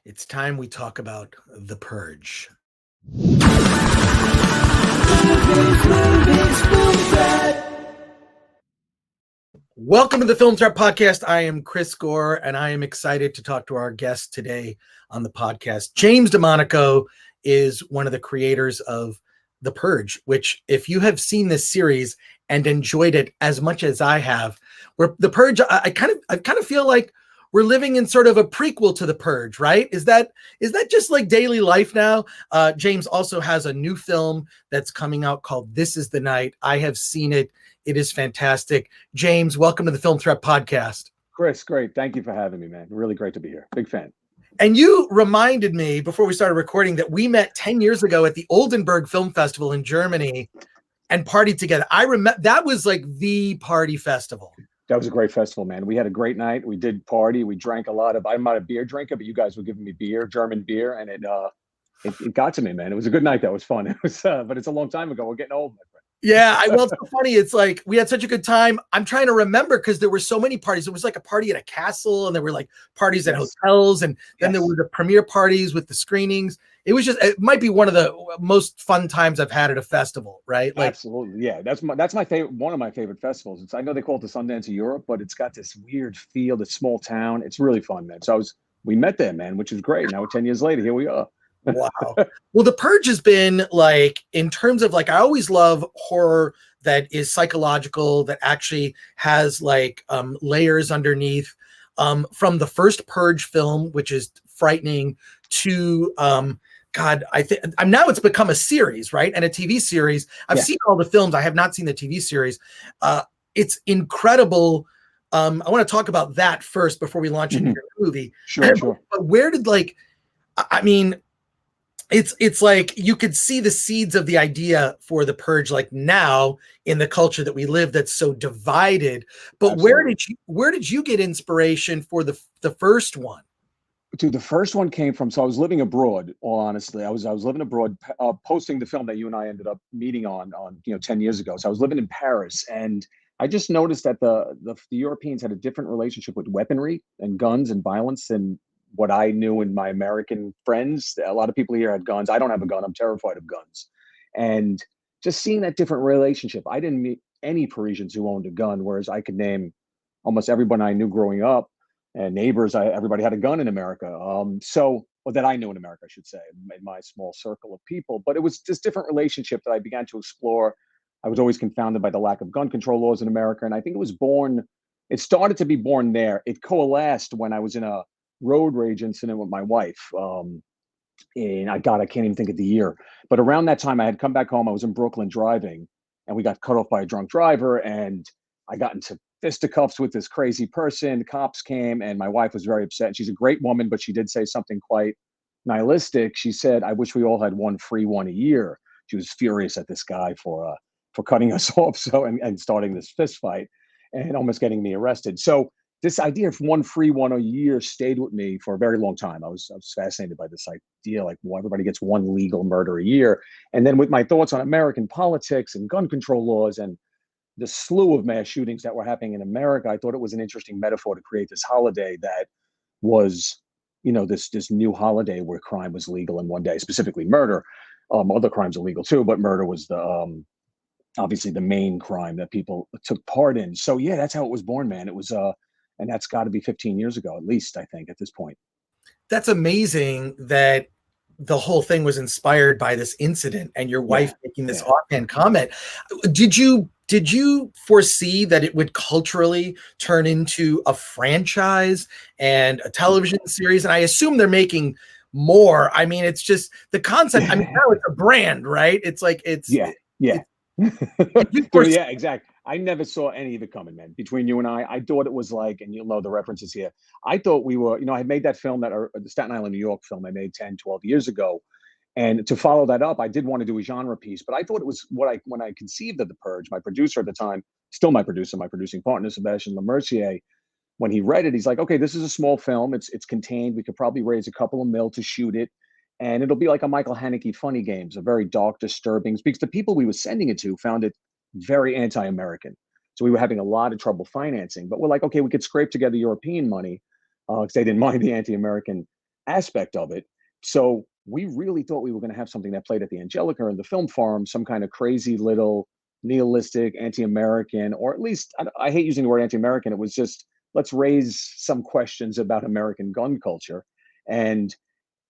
It's time we talk about The Purge. Welcome to the Film Trap Podcast. I am Chris Gore, and I am excited to talk to our guest today on the podcast. James DeMonaco is one of the creators of The Purge, which, if you have seen this series and enjoyed it as much as I have, where The Purge, I kind of feel like we're living in sort of a prequel to The Purge, right? Is that just like daily life now? James also has a new film that's coming out called This Is the Night. I have seen it. It is fantastic. James, welcome to the Film Threat Podcast. Chris, great. Thank you for having me, man. Really great to be here. Big fan. And you reminded me before we started recording that we met 10 years ago at the Oldenburg Film Festival in Germany and partied together. I remember that was like the party festival. That was a great festival, man. We had a great night. We did party. We drank a lot of, I'm not a beer drinker, but you guys were giving me beer, German beer. And it got to me, man. It was a good night. That was fun. It was, but it's a long time ago. We're getting old, my friend. Yeah, well, it's so funny. It's like we had such a good time. I'm trying to remember because there were so many parties. It was like a party at a castle, and there were like parties at hotels, and then there were the premiere parties with the screenings. It was just, it might be one of the most fun times I've had at a festival, right? Like, absolutely, yeah. That's my favorite. One of my favorite festivals. I know they call it the Sundance of Europe, but it's got this weird feel. This small town. It's really fun, man. So we met there, man, which is great. Now 10 years later, here we are. Wow. Well, The Purge has been like, in terms of like, I always love horror that is psychological, that actually has like layers underneath, from the first Purge film, which is frightening, to God, now it's become a series, right? And a TV series. I've seen all the films. I have not seen the TV series. It's incredible. I want to talk about that first before we launch into your movie. Sure. But where did it's like you could see the seeds of the idea for The Purge, like now in the culture that we live that's so divided. But absolutely. where did you get inspiration for the first one? Dude, the first one came from, so I was living abroad, honestly. I was living abroad, posting the film that you and I ended up meeting on 10 years ago. So I was living in Paris, and I just noticed that the Europeans had a different relationship with weaponry and guns and violence than what I knew in my American friends. A lot of people here had guns. I don't have a gun. I'm terrified of guns. And just seeing that different relationship, I didn't meet any Parisians who owned a gun, whereas I could name almost everyone I knew growing up and neighbors. Everybody had a gun in America. Or that I knew in America, I should say, in my small circle of people. But it was this different relationship that I began to explore. I was always confounded by the lack of gun control laws in America. And I think it started to be born there. It coalesced when I was in a road rage incident with my wife. And I can't even think of the year. But around that time, I had come back home. I was in Brooklyn driving, and we got cut off by a drunk driver. And I got into fisticuffs with this crazy person. The cops came, and my wife was very upset. And she's a great woman, but she did say something quite nihilistic. She said, "I wish we all had one free one a year." She was furious at this guy for cutting us off, and starting this fist fight and almost getting me arrested. So this idea of one free one a year stayed with me for a very long time. I was fascinated by this idea, like, well, everybody gets one legal murder a year. And then with my thoughts on American politics and gun control laws and the slew of mass shootings that were happening in America, I thought it was an interesting metaphor to create this holiday that was, this new holiday where crime was legal in one day, specifically murder. Other crimes are legal too, but murder was the obviously the main crime that people took part in. So yeah, that's how it was born, man. It was and that's got to be 15 years ago, at least, I think, at this point. That's amazing that the whole thing was inspired by this incident and your wife making this offhand comment. Did you foresee that it would culturally turn into a franchise and a television series? And I assume they're making more. I mean, it's just the concept. I mean, now it's a brand, right? It's like, yeah. Yeah, exactly. I never saw any of it coming, man. Between you and I thought it was like, and you'll know the references here. I thought we were, I had made that film, the Staten Island, New York film I made 10, 12 years ago. And to follow that up, I did want to do a genre piece, but I thought it was when I conceived of The Purge, my producer at the time, still my producing partner, Sebastian Lemercier, when he read it, he's like, okay, this is a small film. It's contained. We could probably raise a couple of mil to shoot it. And it'll be like a Michael Haneke funny games, a very dark, disturbing, because the people we were sending it to found it very anti-American. So we were having a lot of trouble financing, but we're like, okay, we could scrape together European money because they didn't mind the anti-American aspect of it. So we really thought we were going to have something that played at the Angelica or in the Film Farm, some kind of crazy little nihilistic, anti-American, or at least I hate using the word anti-American. It was just, let's raise some questions about American gun culture. And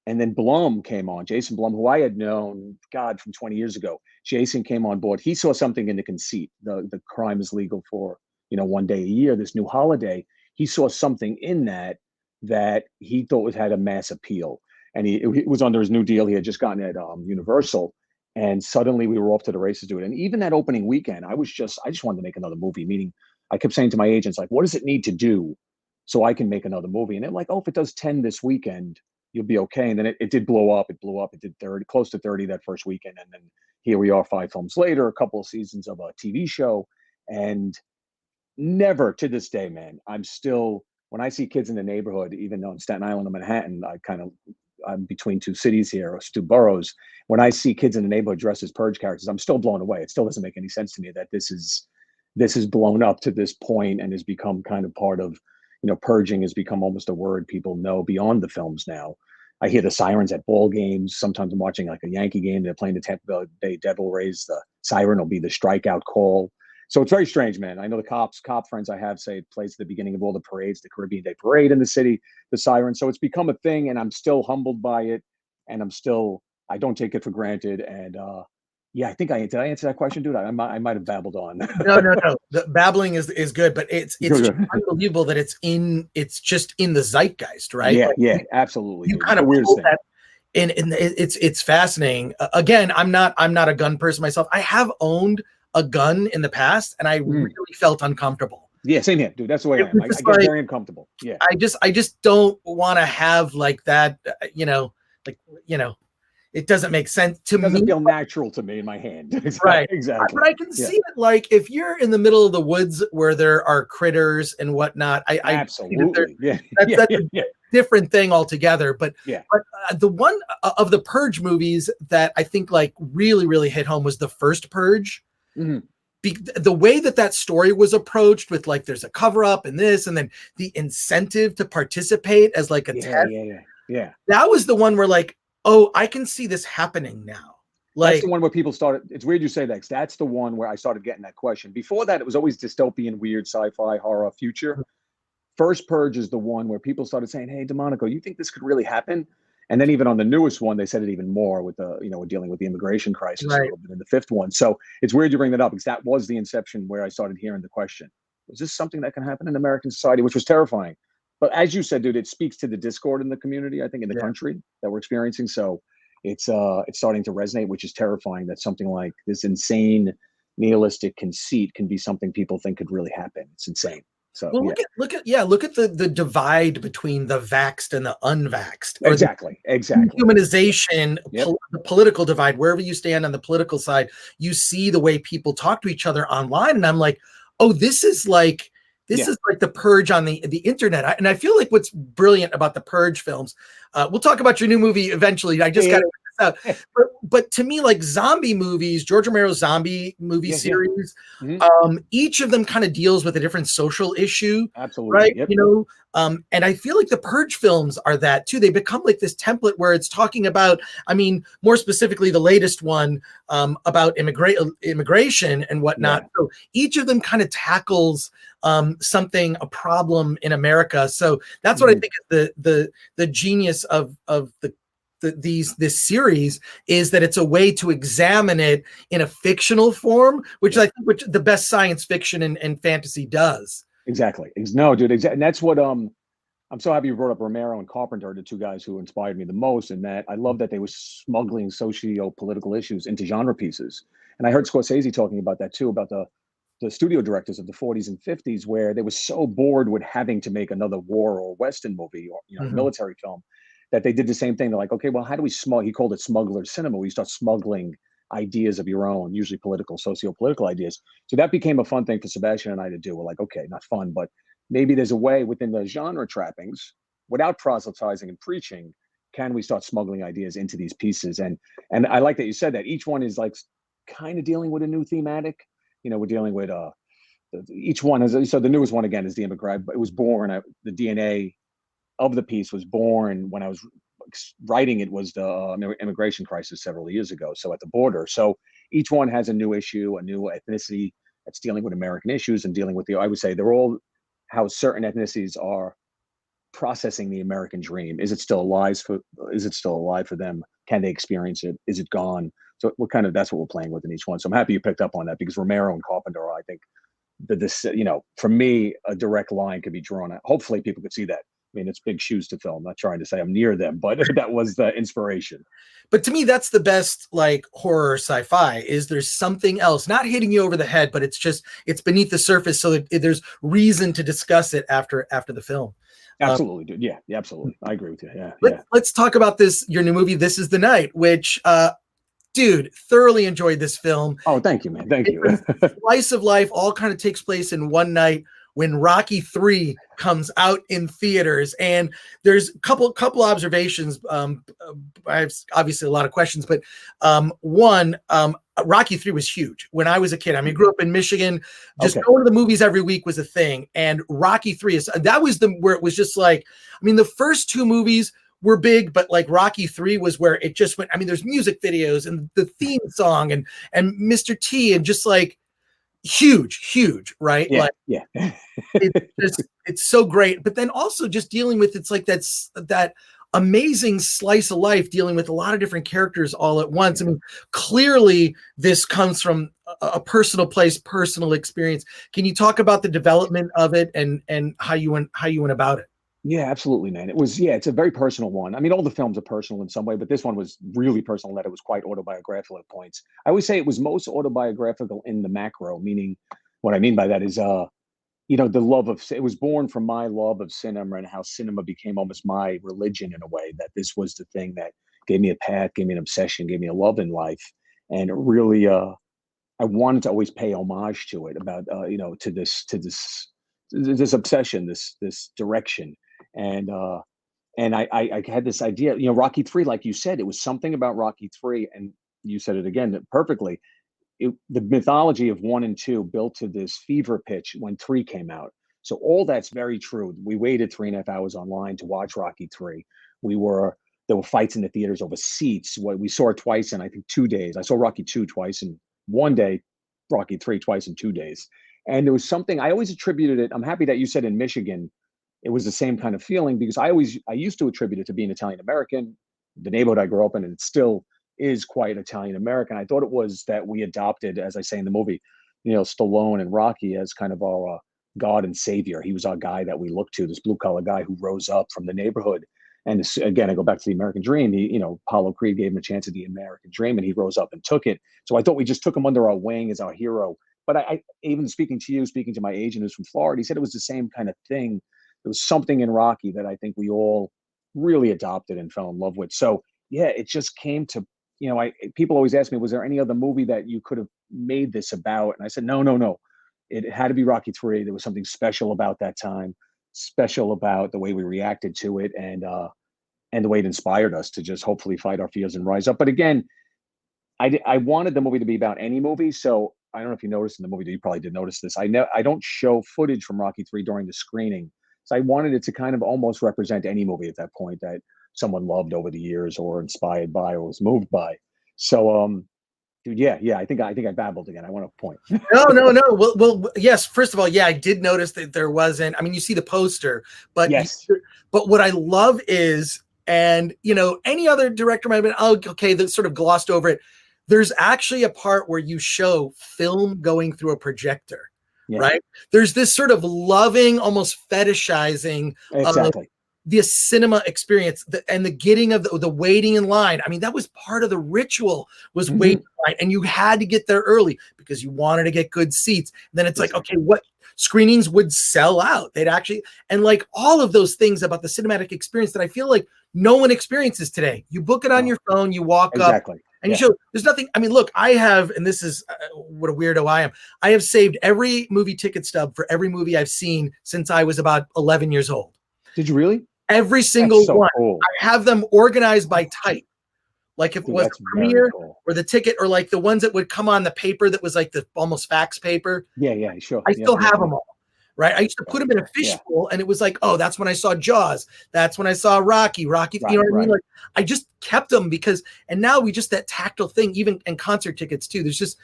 then Blum came on, Jason Blum, who I had known, God, from 20 years ago. Jason came on board. He saw something in the conceit. The crime is legal for, one day a year, this new holiday. He saw something in that he thought had a mass appeal. And he was under his new deal. He had just gotten at Universal. And suddenly we were off to the races to it. And even that opening weekend, I just wanted to make another movie, meaning I kept saying to my agents, like, what does it need to do so I can make another movie? And they're like, oh, if it does 10 this weekend, you'll be okay. And then it did blow up. It blew up. It did 30, close to 30 that first weekend. And then here we are 5 films later, a couple of seasons of a TV show. And never to this day, man, I'm still, when I see kids in the neighborhood, even though in Staten Island or Manhattan, I'm between two cities here, or two boroughs. When I see kids in the neighborhood dressed as Purge characters, I'm still blown away. It still doesn't make any sense to me that this is blown up to this point and has become kind of part of, purging has become almost a word people know beyond the films now. I hear the sirens at ball games. Sometimes I'm watching like a Yankee game. They're playing the Tampa Bay Devil Rays. The siren will be the strikeout call. So it's very strange, man. I know the cop friends I have say it plays at the beginning of all the parades, the Caribbean Day Parade in the city, the siren. So it's become a thing, and I'm still humbled by it, and I don't take it for granted. And yeah, did I answer that question, dude? I might have babbled on. No. The babbling is good, but it's just unbelievable that it's just in the zeitgeist, right? Yeah, like, yeah, absolutely. You kind of pull that, and it's fascinating. Again, I'm not a gun person myself. I have owned a gun in the past, and I really felt uncomfortable. Yeah, same here, dude. That's the way I am. I get very uncomfortable. Yeah. I just don't want to have like that, it doesn't make sense to me. It doesn't feel natural to me in my hand. Right. Exactly. But I can see it, like if you're in the middle of the woods where there are critters and whatnot. Absolutely. That's a different thing altogether. But the one of the Purge movies that I think like really, really hit home was the First Purge. Mm-hmm. The way that story was approached with like there's a cover up and this, and then the incentive to participate as like a test. Yeah. That was the one where like, oh, I can see this happening now. Like, that's the one where people started. It's weird you say that, 'cause that's the one where I started getting that question. Before that, it was always dystopian, weird, sci-fi, horror, future. Mm-hmm. First Purge is the one where people started saying, "Hey, DeMonaco, you think this could really happen?" And then even on the newest one, they said it even more with the, we're dealing with the immigration crisis a little bit in the 5th one. So it's weird you bring that up, because that was the inception where I started hearing the question: was this something that can happen in American society? Which was terrifying. But as you said, dude, it speaks to the discord in the community, I think, in the country that we're experiencing. So it's starting to resonate, which is terrifying, that something like this insane nihilistic conceit can be something people think could really happen. It's insane. So well, look at the divide between the vaxxed and the unvaxxed. Exactly. Humanization, the political divide, wherever you stand on the political side, you see the way people talk to each other online. And I'm like, oh, this is like the Purge on the internet. And I feel like what's brilliant about the Purge films, we'll talk about your new movie eventually. I just got to out. But to me, like zombie movies, George Romero's zombie movie series, each of them kind of deals with a different social issue. Absolutely. Right. Yep. And I feel like the Purge films are that too. They become like this template where it's talking about, I mean, more specifically, the latest one about immigration and whatnot. Yeah. So each of them kind of tackles something, a problem in America. So that's what I think is the genius of this series, is that it's a way to examine it in a fictional form, which I think which the best science fiction and fantasy does. Exactly. No, dude. Exactly. And that's what I'm so happy you brought up Romero and Carpenter, the two guys who inspired me the most. And that I love that they were smuggling socio-political issues into genre pieces. And I heard Scorsese talking about that too, about the studio directors of the 40s and 50s, where they were so bored with having to make another war or Western movie or military film, that they did the same thing. They're like, okay, well, how do we he called it smuggler cinema, where you start smuggling ideas of your own, usually political, socio-political ideas. So that became a fun thing for Sebastian and I to do. We're like, okay, not fun, but maybe there's a way within the genre trappings, without proselytizing and preaching, can we start smuggling ideas into these pieces? And I like that you said that each one is like kind of dealing with a new thematic. We're dealing with each one is, so the newest one again is the immigrant, but it was born, the DNA of the piece was born when I was writing it was the immigration crisis several years ago. So at the border, so each one has a new issue, a new ethnicity that's dealing with American issues and dealing with I would say they're all how certain ethnicities are processing the American dream. Is it still alive for them? Can they experience it? Is it gone? So that's what we're playing with in each one. So I'm happy you picked up on that, because Romero and Carpenter are, I think, for me, a direct line could be drawn. Hopefully people could see that. I mean, it's big shoes to fill. I'm not trying to say I'm near them, but that was the inspiration. But to me, that's the best like horror sci-fi, is there's something else not hitting you over the head, but it's beneath the surface, so that there's reason to discuss it after the film. Absolutely, dude. Yeah, absolutely. I agree with you. Yeah. Let's talk about your new movie, This Is the Night, which, dude, thoroughly enjoyed this film. Oh, thank you, man. Thank you. Slice of life all kind of takes place in one night when Rocky III comes out in theaters. And there's a couple observations. I have obviously a lot of questions, but one, Rocky III was huge when I was a kid. I mean, I grew up in Michigan. Just going to the movies every week was a thing. And Rocky III that was where it was just like, I mean, the first two movies were big, but like Rocky III was where it just went. I mean, there's music videos and the theme song and Mr. T, and just like huge, right? Yeah, like, yeah. it's so great. But then also just dealing with, it's like that amazing slice of life, dealing with a lot of different characters all at once. I mean, clearly this comes from a personal place, personal experience. Can you talk about the development of it and how you went about it? Yeah, absolutely, man. It's a very personal one. I mean, all the films are personal in some way, but this one was really personal, that it was quite autobiographical at points. I always say it was most autobiographical in the macro, meaning what I mean by that is, it was born from my love of cinema and how cinema became almost my religion in a way, that this was the thing that gave me a path, gave me an obsession, gave me a love in life. And it really, I wanted to always pay homage to it, about, to this obsession, this direction. And I had this idea, Rocky III, like you said, it was something about Rocky III, and you said it again perfectly. The mythology of 1 and 2 built to this fever pitch when 3 came out. So all that's very true. We waited 3.5 hours online to watch Rocky III. There were fights in the theaters over seats. We saw it twice in, I think, 2 days. I saw Rocky II twice in 1 day, Rocky III twice in 2 days. And there was something I always attributed it. I'm happy that you said in Michigan it was the same kind of feeling, because I used to attribute it to being Italian American, the neighborhood I grew up in, and it still is quite Italian American. I thought it was that we adopted, as I say in the movie, Stallone and Rocky as kind of our God and savior. He was our guy that we looked to, this blue collar guy who rose up from the neighborhood. And again, I go back to the American dream. Apollo Creed gave him a chance at the American dream, and he rose up and took it. So I thought we just took him under our wing as our hero. But I even speaking to my agent who's from Florida, he said it was the same kind of thing. There was something in Rocky that I think we all really adopted and fell in love with. So yeah, it just came to, people always ask me, was there any other movie that you could have made this about? And I said, no. It had to be Rocky III. There was something special about that time, special about the way we reacted to it, and the way it inspired us to just hopefully fight our fears and rise up. But again, I wanted the movie to be about any movie. So I don't know if you noticed in the movie, you probably did notice this. I don't show footage from Rocky III during the screening. So I wanted it to kind of almost represent any movie at that point that someone loved over the years, or inspired by, or was moved by. So, dude, yeah. I think I babbled again. I want to point. No. Well, yes. First of all, yeah, I did notice that there wasn't. I mean, you see the poster, but yes. But what I love is, and any other director might have been, that sort of glossed over it. There's actually a part where you show film going through a projector. Yeah. Right? There's this sort of loving, almost fetishizing exactly the cinema experience, and the getting of the waiting in line. I mean, that was part of the ritual, was waiting in line, and you had to get there early because you wanted to get good seats. And then it's like, okay, what screenings would sell out? They'd actually, and like all of those things about the cinematic experience that I feel like no one experiences today. You book it on your phone, you walk up. And you show, there's nothing. I mean, look, I have, and this is what a weirdo I am. I have saved every movie ticket stub for every movie I've seen since I was about 11 years old. Did you really? Every single one. Cool. I have them organized by type. Like if it was a premiere or the ticket, or like the ones that would come on the paper that was like the almost fax paper. Yeah, sure. I still have them all. right? I used to put them in a fishbowl, and it was like, oh, that's when I saw Jaws. That's when I saw Rocky. You know what I mean? Like, I just kept them because, and now we just, that tactile thing, even in concert tickets too. There's just,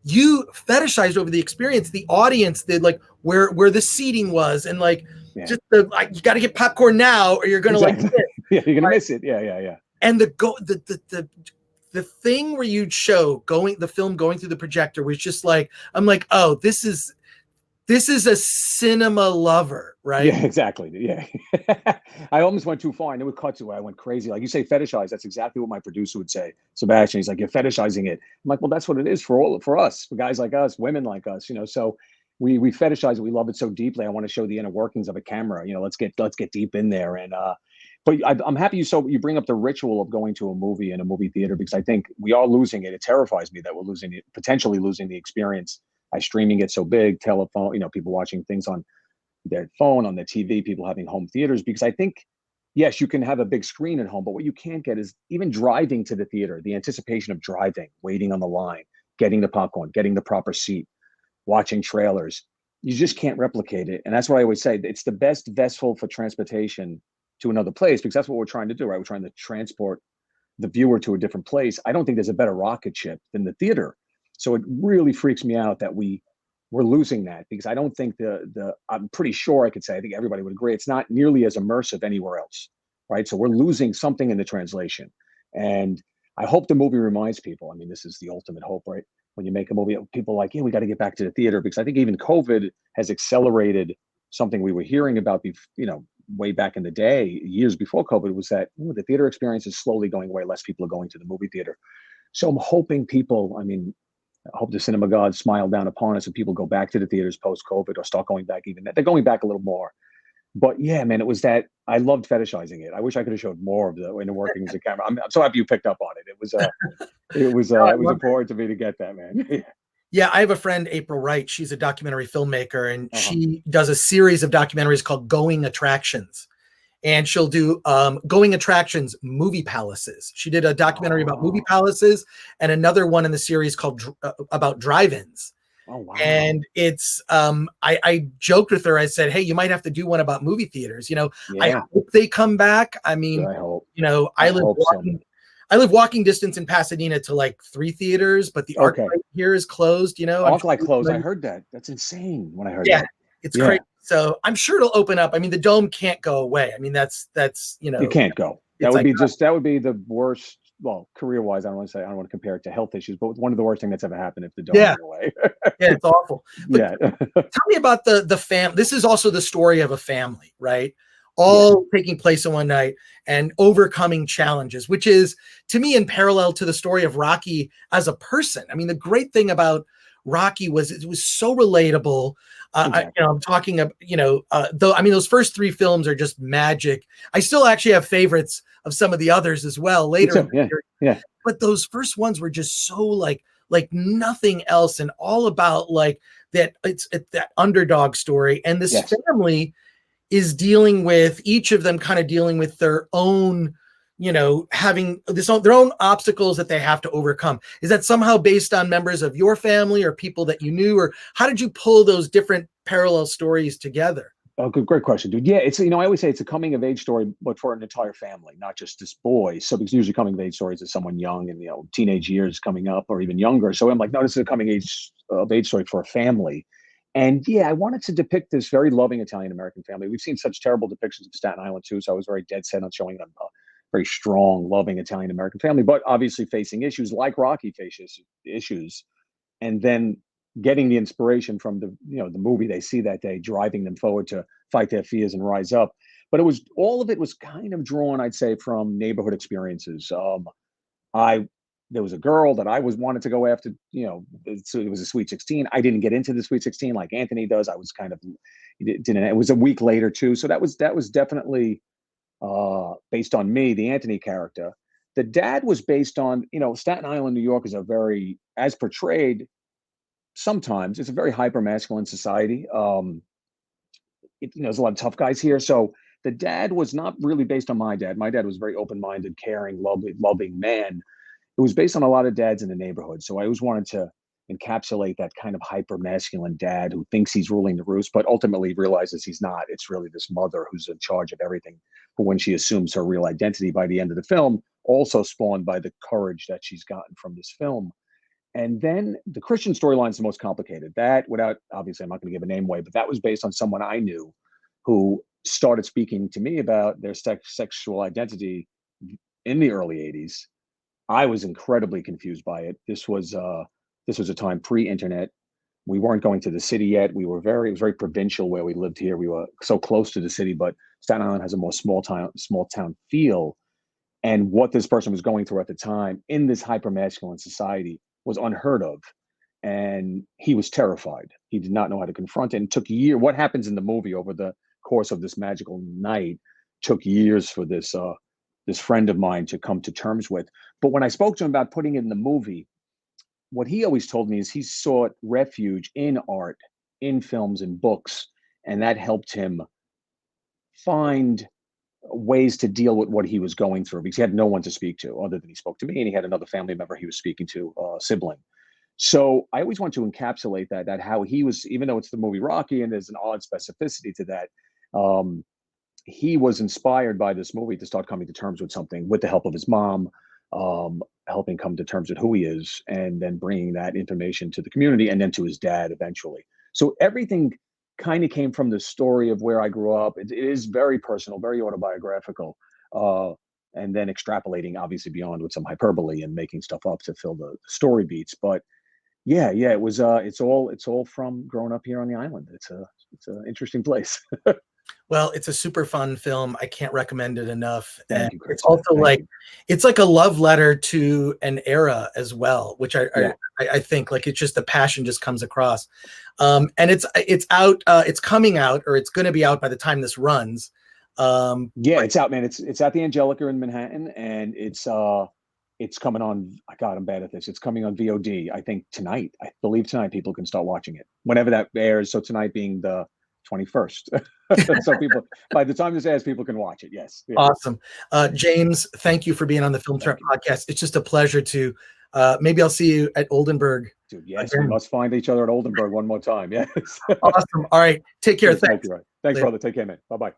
you fetishized over the experience, the audience did, like where the seating was, and like just the, like, you got to get popcorn now or you're gonna like miss. You're gonna miss it. Yeah. And the thing where you'd show the film going through the projector was just like, I'm like, oh, this is a cinema lover, right? Yeah, exactly. Yeah. I almost went too far. I knew it cut to where I went crazy. Like you say, fetishize. That's exactly what my producer would say. Sebastian, he's like, you're fetishizing it. I'm like, well, that's what it is for us, for guys like us, women like us, so we fetishize it. We love it so deeply. I want to show the inner workings of a camera. Let's get deep in there. And but I'm happy you bring up the ritual of going to a movie in a movie theater, because I think we are losing it. It terrifies me that we're potentially losing the experience. By streaming it so big, telephone, people watching things on their phone, on their TV, people having home theaters, because I think, yes, you can have a big screen at home, but what you can't get is even driving to the theater, the anticipation of driving, waiting on the line, getting the popcorn, getting the proper seat, watching trailers. You just can't replicate it. And that's what I always say. It's the best vessel for transportation to another place, because that's what we're trying to do, right? We're trying to transport the viewer to a different place. I don't think there's a better rocket ship than the theater. So it really freaks me out that we're losing that, because I don't think I'm pretty sure I could say, I think everybody would agree, it's not nearly as immersive anywhere else, right? So we're losing something in the translation. And I hope the movie reminds people, I mean, this is the ultimate hope, right? When you make a movie, people are like, yeah, we got to get back to the theater, because I think even COVID has accelerated something we were hearing about, way back in the day, years before COVID, was that the theater experience is slowly going away. Less people are going to the movie theater. So I'm hoping people, I hope the cinema gods smile down upon us and people go back to the theaters post-COVID, or start going back even. They're going back a little more. But yeah, man, it was that I loved fetishizing it. I wish I could have showed more of the inner workings of camera. I'm so happy you picked up on it. It was important to me to get that, man. Yeah, I have a friend, April Wright. She's a documentary filmmaker, and she does a series of documentaries called Going Attractions. And she'll do Going Attractions Movie Palaces. She did a documentary about movie palaces, and another one in the series called about drive-ins. Oh, wow. And it's I joked with her. I said, hey, you might have to do one about movie theaters. I hope they come back. I mean, I hope. I live walking distance in Pasadena to like 3 theaters, but the ArcLight here is closed. ArcLight closed. I heard that. That's insane when I heard that. Yeah, it's crazy. So I'm sure it'll open up. I mean, the dome can't go away. I mean, that's you can't go. That would be the worst. Well, career-wise, I don't want to compare it to health issues, but one of the worst things that's ever happened if the dome went away. Yeah, it's awful. But tell me about the fam. This is also the story of a family, right? All taking place in one night and overcoming challenges, which is, to me, in parallel to the story of Rocky as a person. I mean, the great thing about Rocky was it was so relatable. I'm talking about, those first 3 films are just magic. I still actually have favorites of some of the others as well later. Yeah. But those first ones were just so like nothing else, and all about like that. It's that underdog story, and this family is dealing with, each of them kind of dealing with their own, having their own obstacles that they have to overcome. Is that somehow based on members of your family or people that you knew, or how did you pull those different parallel stories together? Oh, great question, dude. Yeah, it's I always say it's a coming of age story, but for an entire family, not just this boy. So because usually coming of age stories is someone young and teenage years coming up or even younger. So I'm like, no, this is a coming of age story for a family. And yeah, I wanted to depict this very loving Italian-American family. We've seen such terrible depictions of Staten Island too, so I was very dead set on showing them a very strong, loving Italian-American family, but obviously facing issues like Rocky faces issues, and then getting the inspiration from the movie they see that day, driving them forward to fight their fears and rise up. But all of it was kind of drawn, I'd say, from neighborhood experiences. There was a girl that I wanted to go after, so it was a Sweet 16. I didn't get into the Sweet 16 like Anthony does. I was it was a week later too. So that was definitely based on me, the Anthony character. The dad was based on, Staten Island, New York is as portrayed, sometimes it's a very hyper masculine society. There's a lot of tough guys here. So the dad was not really based on my dad. My dad was a very open-minded, caring, loving man. It was based on a lot of dads in the neighborhood. So I always wanted to encapsulate that kind of hyper masculine dad who thinks he's ruling the roost, but ultimately realizes he's not. It's really this mother who's in charge of everything. But when she assumes her real identity by the end of the film, also spawned by the courage that she's gotten from this film. And then the Christian storyline is the most complicated. That, without, obviously, I'm not going to give a name away, but that was based on someone I knew who started speaking to me about their sexual identity in the early 80s. I was incredibly confused by it. This was a time pre-internet. We weren't going to the city yet. It was very provincial where we lived here. We were so close to the city, but Staten Island has a more small town feel. And what this person was going through at the time in this hyper masculine society was unheard of. And he was terrified. He did not know how to confront it. And it took years. What happens in the movie over the course of this magical night took years for this friend of mine to come to terms with. But when I spoke to him about putting it in the movie, what he always told me is he sought refuge in art, in films and books, and that helped him find ways to deal with what he was going through, because he had no one to speak to other than he spoke to me, and he had another family member he was speaking to, a sibling. So I always want to encapsulate that how he was, even though it's the movie Rocky and there's an odd specificity to that, he was inspired by this movie to start coming to terms with something with the help of his mom, helping come to terms with who he is, and then bringing that information to the community and then to his dad eventually. So everything kind of came from the story of where I grew up. It is very personal, very autobiographical, and then extrapolating obviously beyond with some hyperbole and making stuff up to fill the story beats. But yeah, it was. It's all from growing up here on the island. It's an interesting place. Well, it's a super fun film. I can't recommend it enough. Thank And you, Chris. it's also Thank you. it's like a love letter to an era as well, which I think like it's just the passion just comes across. And it's out, it's coming out, or it's going to be out by the time this runs. It's out, man. It's at the Angelica in Manhattan, and it's coming on. God, I'm bad at this. It's coming on VOD. I think tonight. I believe tonight people can start watching it whenever that airs. So tonight being the 21st. So people, by the time this airs, people can watch it. Yes. Yeah. Awesome. James, thank you for being on the Film Threat Podcast. It's just a pleasure to, maybe I'll see you at Oldenburg. Dude, yes, we must find each other at Oldenburg one more time. Yes. Awesome. All right. Take care. Thank you. Thanks, brother. Take care, man. Bye-bye.